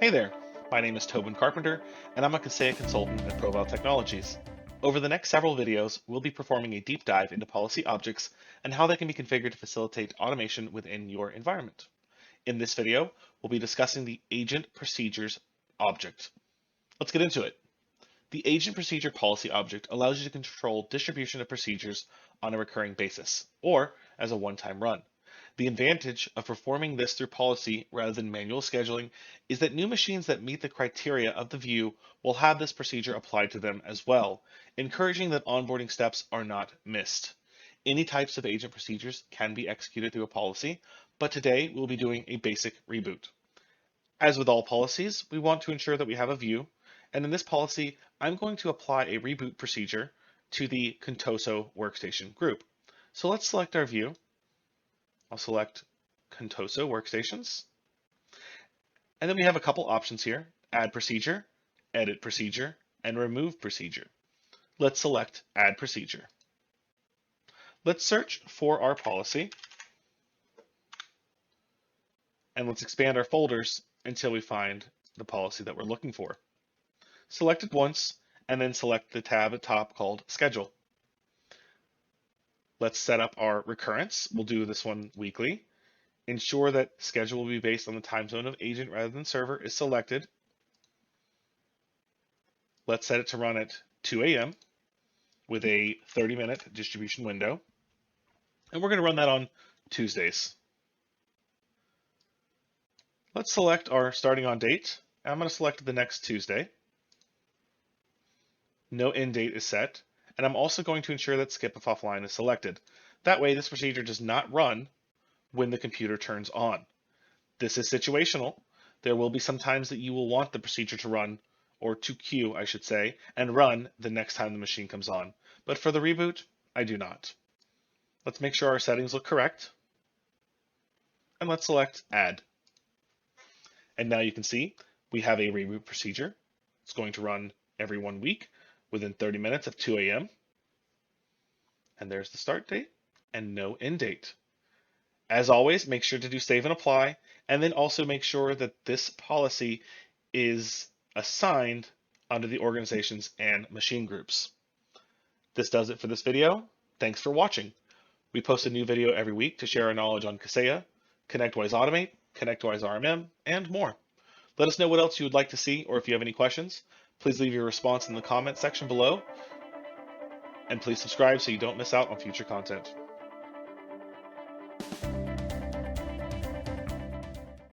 Hey there, my name is Tobin Carpenter, and I'm a Kaseya consultant at Provile Technologies. Over the next several videos, we'll be performing a deep dive into policy objects and how they can be configured to facilitate automation within your environment. In this video, we'll be discussing the agent procedures object. Let's get into it. The agent procedure policy object allows you to control distribution of procedures on a recurring basis, or as a one-time run. The advantage of performing this through policy rather than manual scheduling is that new machines that meet the criteria of the view will have this procedure applied to them as well, encouraging that onboarding steps are not missed. Any types of agent procedures can be executed through a policy, but today we'll be doing a basic reboot. As with all policies, we want to ensure that we have a view, and in this policy, I'm going to apply a reboot procedure to the Contoso workstation group. So let's select our view. I'll select Contoso workstations. And then we have a couple options here: add procedure, edit procedure, and remove procedure. Let's select add procedure. Let's search for our policy. And let's expand our folders until we find the policy that we're looking for. Select it once, and then select the tab at top called Schedule. Let's set up our recurrence. We'll do this one weekly. Ensure that schedule will be based on the time zone of agent rather than server is selected. Let's set it to run at 2 a.m. with a 30-minute distribution window. And we're going to run that on Tuesdays. Let's select our starting on date. I'm going to select the next Tuesday. No end date is set. And I'm also going to ensure that skip if offline is selected. That way, this procedure does not run when the computer turns on. This is situational. There will be some times that you will want the procedure to run, or to queue, I should say, and run the next time the machine comes on. But for the reboot, I do not. Let's make sure our settings look correct. And let's select Add. And now you can see we have a reboot procedure. It's going to run every 1 week within 30 minutes of 2 a.m. And there's the start date and no end date. As always, make sure to do save and apply, and then also make sure that this policy is assigned under the organizations and machine groups. This does it for this video. Thanks for watching. We post a new video every week to share our knowledge on Kaseya, ConnectWise Automate, ConnectWise RMM, and more. Let us know what else you would like to see, or if you have any questions, please leave your response in the comment section below, and please subscribe so you don't miss out on future content.